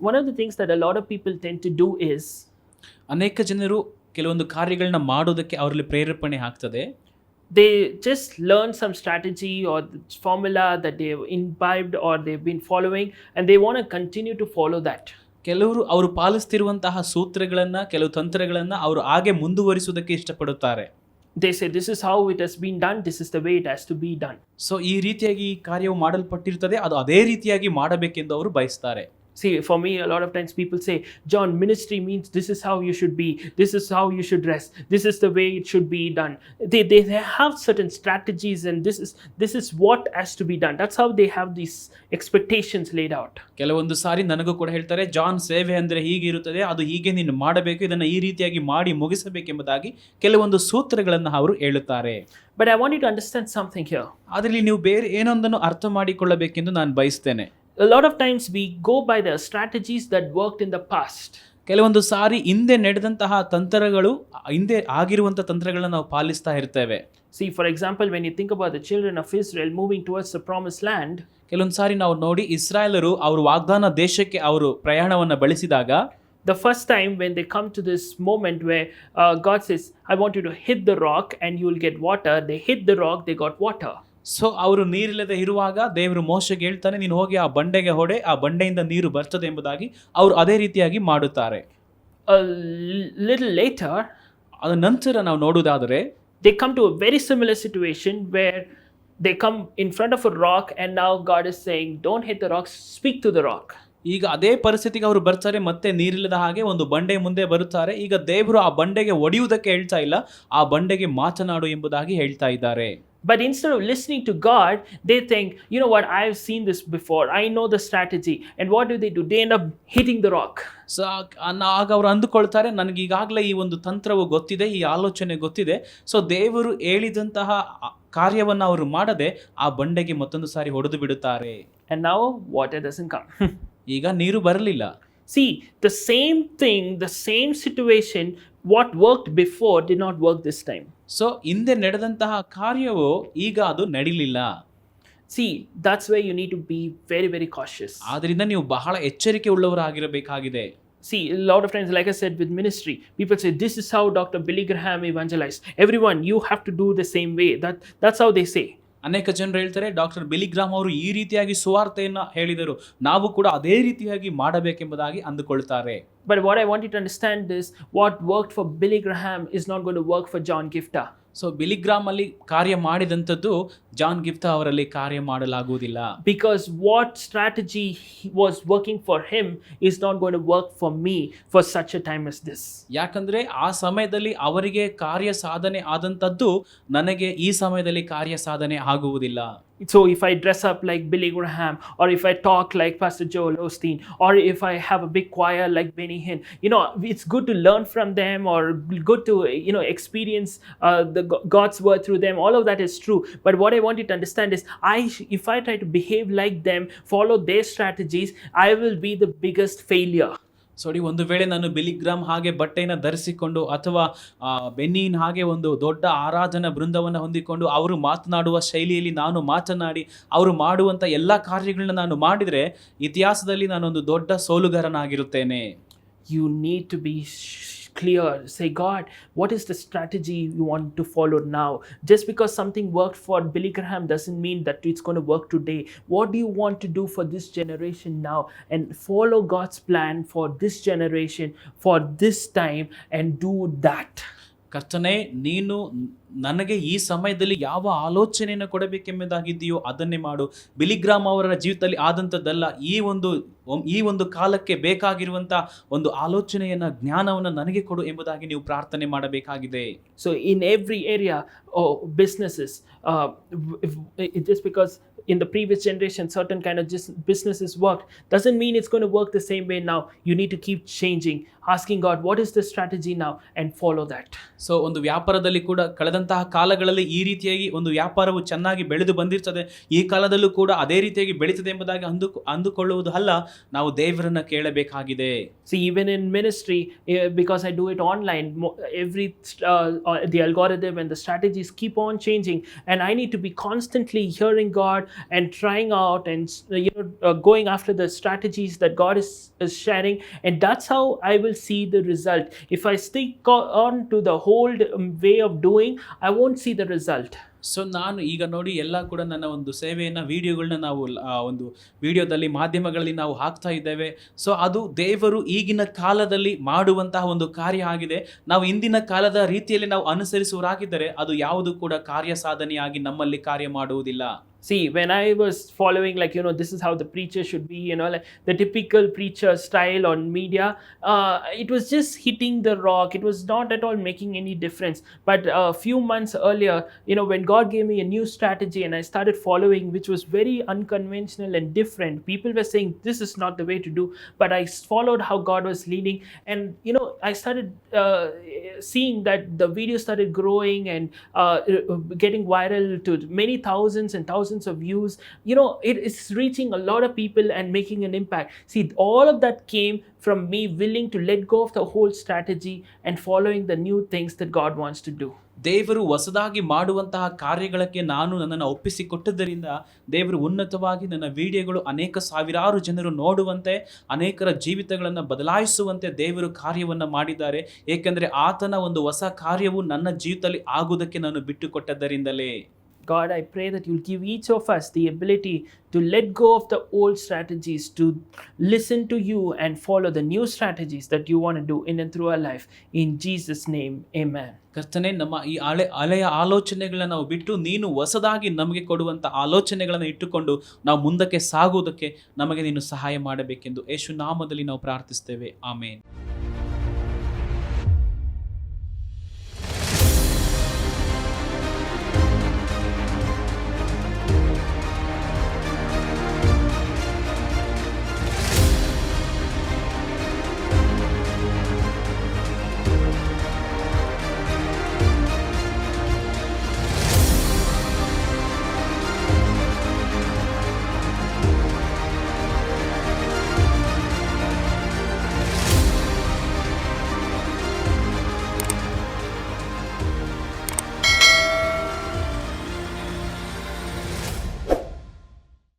one of the things that a lot of people tend to do is ಅನೇಕ ಜನರು ಕೆಲವೊಂದು ಕಾರ್ಯಗಳನ್ನ ಮಾಡೋದಕ್ಕೆ ಅವರಲ್ಲಿ ಪ್ರೇರೇಪಣೆ ಆಗ್ತದೆ. they just learn some strategy or formula that they've imbibed or they've been following, and they want to continue to follow that. ಕೆಲವರು ಅವರು ಪಾಲಿಸ್ತಿರುವಂತಹ ಸೂತ್ರಗಳನ್ನ, ಕೆಲವು ತಂತ್ರಗಳನ್ನ ಅವರು ಹಾಗೆ ಮುಂದುವರಿಸುವುದಕ್ಕೆ ಇಷ್ಟಪಡುತ್ತಾರೆ. They say this is how it has been done, this is the way it has to be done. So ಈ ರೀತಿಯಾಗಿ ಈ ಕಾರ್ಯವು ಮಾಡಲ್ಪಟ್ಟಿರ್ತದೆ, ಅದು ಅದೇ ರೀತಿಯಾಗಿ ಮಾಡಬೇಕೆಂದು ಅವರು ಬಯಸ್ತಾರೆ. See, for me, a lot of times people say, John, ministry means this is how you should be, this is how you should dress, this is the way it should be done. They have certain strategies, and this is what has to be done. That's how they have these expectations laid out. ಕೆಲವೊಂದು ಸಾರಿ ನನಗೂ ಕೂಡ ಹೇಳ್ತಾರೆ, John, ಸೇವೆ ಅಂದ್ರೆ ಹೀಗೆ ಇರುತ್ತದೆ, ಅದು ಹೀಗೆ ನೀನು ಮಾಡಬೇಕು, ಇದನ್ನ ಈ ರೀತಿಯಾಗಿ ಮಾಡಿ ಮುಗಿಸಬೇಕೆಂಬುದಾಗಿ ಕೆಲವೊಂದು ಸೂತ್ರಗಳನ್ನು ಅವರು ಹೇಳುತ್ತಾರೆ. But I want you to understand something here. ಅದರಲ್ಲಿ ನೀವು ಬೇರೆ ಏನೊಂದನ್ನು ಅರ್ಥ ಮಾಡಿಕೊಳ್ಳಬೇಕೆಂದು ನಾನು ಬಯಸ್ತೇನೆ. A lot of times we go by the strategies that worked in the past. ಕೆಲವೊಂದು ಸಾರಿ ಹಿಂದೆ ನಡೆದಂತಹ ತಂತ್ರಗಳು, ಹಿಂದೆ ಆಗಿರುವಂತಹ ತಂತ್ರಗಳನ್ನ ನಾವು ಪಾಲಿಸ್ತಾ ಇರ್ತೇವೆ. See, for example, when you think about the children of Israel moving towards the promised land, ಕೆಲವೊಂದು ಸಾರಿ ನಾವು ನೋಡಿ ಇಸ್ರಾಯೇಲರು ಅವರು ವಾಗ್ದಾನ ದೇಶಕ್ಕೆ ಅವರು ಪ್ರಯಾಣವನ್ನು ಬೆಳೆಸಿದಾಗ, the first time when they come to this moment where God says, I want you to hit the rock and you will get water. They hit the rock, they got water. So ಅವರು ನೀರಿಲ್ಲದೆ ಇರುವಾಗ ದೇವರು ಮೋಶೆಗೆ ಹೇಳ್ತಾನೆ, ನೀನು ಹೋಗಿ ಆ ಬಂಡೆಗೆ ಹೊಡೆ, ಆ ಬಂಡೆಯಿಂದ ನೀರು ಬರ್ತದೆ ಎಂಬುದಾಗಿ ಅವರು ಅದೇ ರೀತಿಯಾಗಿ ಮಾಡುತ್ತಾರೆ. A little later, ಅದ ನಂತರ ನಾವು ನೋಡುವುದಾದರೆ they come to a very similar situation where they come in front of a rock, and now God is saying, don't hit the rock, speak to the rock. ಈಗ ಅದೇ ಪರಿಸ್ಥಿತಿಗೆ ಅವರು ಬರ್ತಾರೆ, ಮತ್ತೆ ನೀರಿಲ್ಲದ ಹಾಗೆ ಒಂದು ಬಂಡೆ ಮುಂದೆ ಬರುತ್ತಾರೆ. ಈಗ ದೇವರು ಆ ಬಂಡೆಗೆ ಒಡೆಯುವುದಕ್ಕೆ ಹೇಳ್ತಾ ಇಲ್ಲ, ಆ ಬಂಡೆಗೆ ಮಾತನಾಡು ಎಂಬುದಾಗಿ ಹೇಳ್ತಾ ಇದ್ದಾರೆ. But instead of listening to God, they think, you know what, I've seen this before, I know the strategy. And what do? They end up hitting the rock. So ಆಗ ಅವರು ಅಂದುಕೊಳ್ತಾರೆ, ನನಗೆ ಈಗಾಗಲೇ ಈ ಒಂದು ತಂತ್ರವು ಗೊತ್ತಿದೆ, ಈ ಆಲೋಚನೆ ಗೊತ್ತಿದೆ. ಸೊ ದೇವರು ಹೇಳಿದಂತಹ ಕಾರ್ಯವನ್ನು ಅವರು ಮಾಡದೆ ಆ ಬಂಡೆಗೆ ಮತ್ತೊಂದು ಸಾರಿ ಹೊಡೆದು ಬಿಡುತ್ತಾರೆ. And now water doesn't come. ಈಗ ನೀರು ಬರಲಿಲ್ಲ. See, the same thing, the same situation, what worked before did not work this time. So ಹಿಂದೆ ನಡೆದಂತಹ ಕಾರ್ಯವು ಈಗ ಅದು ನಡಿಲಿಲ್ಲ. See, that's where you need to be very, very cautious. ಆದ್ರಿಂದ ನೀವು ಬಹಳ ಎಚ್ಚರಿಕೆ ಉಳ್ಳವರಾಗಿರಬೇಕಾಗಿದೆ. See, a lot of times, like I said, with ministry, people say, this is how Dr. Billy Graham evangelized. Everyone, you have to do the same way. That's how they say. ಅನೇಕ ಜನರು ಹೇಳ್ತಾರೆ, doctor ಬಿಲಿ gram ಅವರು ಈ ರೀತಿಯಾಗಿ ಸುವಾರ್ತೆಯನ್ನು ಹೇಳಿದರು, ನಾವು ಕೂಡ ಅದೇ ರೀತಿಯಾಗಿ ಮಾಡಬೇಕೆಂಬುದಾಗಿ ಅಂದುಕೊಳ್ತಾರೆ. But what I want you to understand is, what worked for Billy Graham is not going to work for John Gifta. So Billy Graham ಅಲ್ಲಿ ಕಾರ್ಯ ಮಾಡಿದಂಥದ್ದು ಜಾನ್ ಗಿಫ್ತಾ ಅವರಲ್ಲಿ ಕಾರ್ಯ ಮಾಡಲಾಗುವುದಿಲ್ಲ. Because what strategy was working for him is not going to work for me for such a time as this. ಯಾಕಂದ್ರೆ ಆ ಸಮಯದಲ್ಲಿ ಅವರಿಗೆ ಕಾರ್ಯ ಸಾಧನೆ ಆದಂಥದ್ದು ನನಗೆ ಈ ಸಮಯದಲ್ಲಿ ಕಾರ್ಯ ಸಾಧನೆ ಆಗುವುದಿಲ್ಲ. So if I dress up like Billy Graham, or if I talk like Pastor Joel Osteen, or if I have a big choir like Benny Hinn, you know, it's good to learn from them, or good to, you know, experience God's word through them. All of that is true. But what I want you to understand is, if I try to behave like them, follow their strategies, I will be the biggest failure. ಸರಿ, ಒಂದು ವೇಳೆ ನಾನು ಬಿಲಿ gram ಹಾಗೆ ಬಟ್ಟೆಯನ್ನು ಧರಿಸಿಕೊಂಡು ಅಥವಾ ಬೆನ್ನಿನ್ ಹಾಗೆ ಒಂದು ದೊಡ್ಡ ಆರಾಧನಾ ಬೃಂದವನ್ನು ಹೊಂದಿಕೊಂಡು ಅವರು ಮಾತನಾಡುವ ಶೈಲಿಯಲ್ಲಿ ನಾನು ಮಾತನಾಡಿ ಅವರು ಮಾಡುವಂಥ ಎಲ್ಲ ಕಾರ್ಯಗಳನ್ನ ನಾನು ಮಾಡಿದರೆ ಇತಿಹಾಸದಲ್ಲಿ ನಾನೊಂದು ದೊಡ್ಡ ಸೋಲುಗಾರನಾಗಿರುತ್ತೇನೆ. You need to be clear. Say, God, what is the strategy you want to follow now? Just because something worked for Billy Graham doesn't mean that it's going to work today. What do you want to do for this generation now? And follow God's plan for this generation, for this time, and do that. ಕರ್ತನೇ, ನೀನು ನನಗೆ ಈ ಸಮಯದಲ್ಲಿ ಯಾವ ಆಲೋಚನೆಯನ್ನು ಕೊಡಬೇಕೆಂಬುದಾಗಿದೆಯೋ ಅದನ್ನೇ ಮಾಡು. ಬಿಲಿಗ್ರಾಮ್ ಅವರ ಜೀವಿತದಲ್ಲಿ ಆದಂಥದ್ದಲ್ಲ, ಈ ಒಂದು ಕಾಲಕ್ಕೆ ಬೇಕಾಗಿರುವಂಥ ಒಂದು ಆಲೋಚನೆಯನ್ನು, ಜ್ಞಾನವನ್ನು ನನಗೆ ಕೊಡು ಎಂಬುದಾಗಿ ನೀವು ಪ್ರಾರ್ಥನೆ ಮಾಡಬೇಕಾಗಿದೆ. So in every area, businesses, just because in the previous generation certain kind of businesses worked doesn't mean it's going to work the same way now. You need to keep changing, asking God, what is the strategy now, and follow that. So ಒಂದು ವ್ಯಾಪಾರದಲ್ಲಿ ಕೂಡ ಕಳೆದಂತಹ ಕಾಲಗಳಲ್ಲಿ ಈ ರೀತಿಯಾಗಿ ಒಂದು ವ್ಯಾಪಾರವು ಚೆನ್ನಾಗಿ ಬೆಳೆದು ಬಂದಿರ್ತದೆ, ಈ ಕಾಲದಲ್ಲೂ ಕೂಡ ಅದೇ ರೀತಿಯಾಗಿ ಬೆಳೀತದೆ ಎಂಬುದಾಗಿ ಅಂದುಕೊಳ್ಳುವುದು ಅಲ್ಲ, ನಾವು ದೇವರನ್ನ ಕೇಳಬೇಕಾಗಿದೆ. See, even in ministry, because I do it online, the algorithm and the strategies keep on changing, and I need to be constantly hearing God and trying out and going after the strategies that God is sharing, and that's how I will see the result. If I stick on to the old way of doing, I won't see the result. So ನಾನು ಈಗ ನೋಡಿ ಎಲ್ಲ ಕೂಡ ನನ್ನ ಒಂದು ಸೇವೆಯನ್ನು ವಿಡಿಯೋಗಳನ್ನ ನಾವು ಒಂದು ವಿಡಿಯೋದಲ್ಲಿ ಮಾಧ್ಯಮಗಳಲ್ಲಿ ನಾವು ಹಾಕ್ತಾ ಇದ್ದೇವೆ. ಸೊ ಅದು ದೇವರು ಈಗಿನ ಕಾಲದಲ್ಲಿ ಮಾಡುವಂತಹ ಒಂದು ಕಾರ್ಯ ಆಗಿದೆ. ನಾವು ಇಂದಿನ ಕಾಲದ ರೀತಿಯಲ್ಲಿ ನಾವು ಅನುಸರಿಸುವರಾಗಿದ್ದರೆ ಅದು ಯಾವುದು ಕೂಡ ಕಾರ್ಯ ಸಾಧನೆಯಾಗಿ ನಮ್ಮಲ್ಲಿ ಕಾರ್ಯ ಮಾಡುವುದಿಲ್ಲ. See, when I was following, like, this is how the preacher should be, like the typical preacher style on media, it was just hitting the rock. It was not at all making any difference. But a few months earlier, when God gave me a new strategy and I started following, which was very unconventional and different, people were saying this is not the way to do, but I followed how God was leading, and I started seeing that the video started growing and getting viral to many thousands and thousands of views. It is reaching a lot of people and making an impact. See, all of that came from me willing to let go of the whole strategy and following the new things that God wants to do. ದೇವರು ಹೊಸದಾಗಿ ಮಾಡುವಂತಹ ಕಾರ್ಯಗಳಿಗೆ ನಾನು ನನ್ನನ್ನು ಒಪ್ಪಿಸಿಕೊಟ್ಟದ್ದರಿಂದ ದೇವರು ಉನ್ನತವಾಗಿ ನನ್ನ ವಿಡಿಯೋಗಳು ಅನೇಕ ಸಾವಿರಾರು ಜನರು ನೋಡುವಂತೆ, ಅನೇಕರ ಜೀವಿತಗಳನ್ನು ಬದಲಾಯಿಸುವಂತೆ ದೇವರು ಕಾರ್ಯವನ್ನು ಮಾಡಿದ್ದಾರೆ. ಏಕೆಂದರೆ ಆತನ ಒಂದು ಹೊಸ ಕಾರ್ಯವು ನನ್ನ ಜೀವಿತದಲ್ಲಿ ಆಗುವುದಕ್ಕೆ ನಾನು ಬಿಟ್ಟುಕೊಟ್ಟದ್ದರಿಂದಲೇ. God, I pray that you'll give each of us the ability to let go of the old strategies, to listen to you and follow the new strategies that you want to do in and through our life. In Jesus' name, amen. ಕರ್ತನೇ, ನಮ್ಮ ಈ ಹಳೆಯ ಆಲೋಚನೆಗಳನ್ನ ನಾವು ಬಿಟ್ಟು ನೀನು ಹೊಸದಾಗಿ ನಮಗೆ ಕೊಡುವಂಥ ಆಲೋಚನೆಗಳನ್ನು ಇಟ್ಟುಕೊಂಡು ನಾವು ಮುಂದಕ್ಕೆ ಸಾಗುವುದಕ್ಕೆ ನಮಗೆ ನೀನು ಸಹಾಯ ಮಾಡಬೇಕೆಂದು ಯೇಸು ನಾಮದಲ್ಲಿ ನಾವು ಪ್ರಾರ್ಥಿಸ್ತೇವೆ. ಆಮೇನ್.